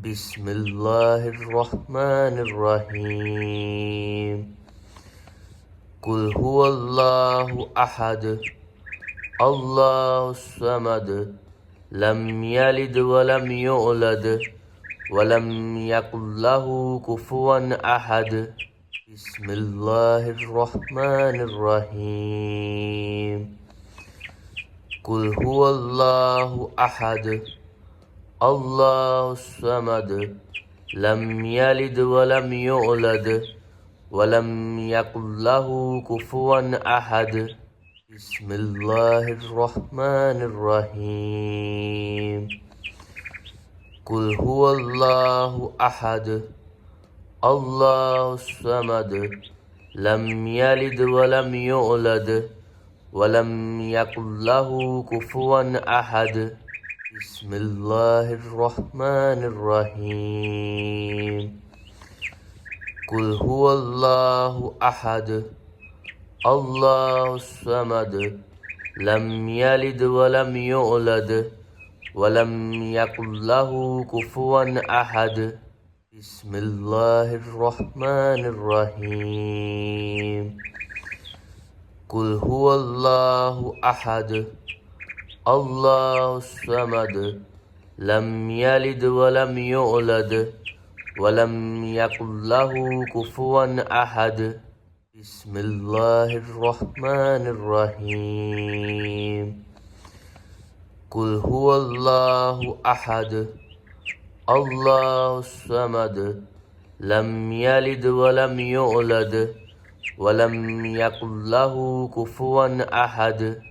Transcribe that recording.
بسم الله الرحمن الرحيم قل هو الله أحد الله الصمد لم يلد ولم يولد ولم يكن له كفوا أحد بسم الله الرحمن الرحيم قل هو الله أحد الله الصمد لم يلد ولم يولد ولم يكن له كفوا أحد بسم الله الرحمن الرحيم قل هو الله أحد الله الصمد لم يلد ولم يولد ولم يكن له كفوا أحد بسم الله الرحمن الرحيم قل هو الله أحد الله الصمد لم يلد ولم يولد ولم يكن له كفوا أحد بسم الله الرحمن الرحيم قل هو الله أحد الله الصمد لم يلد ولم يولد ولم يكن له كفوا أحد بسم الله الرحمن الرحيم قل هو الله أحد الله الصمد لم يلد ولم يولد ولم يكن له كفوا أحد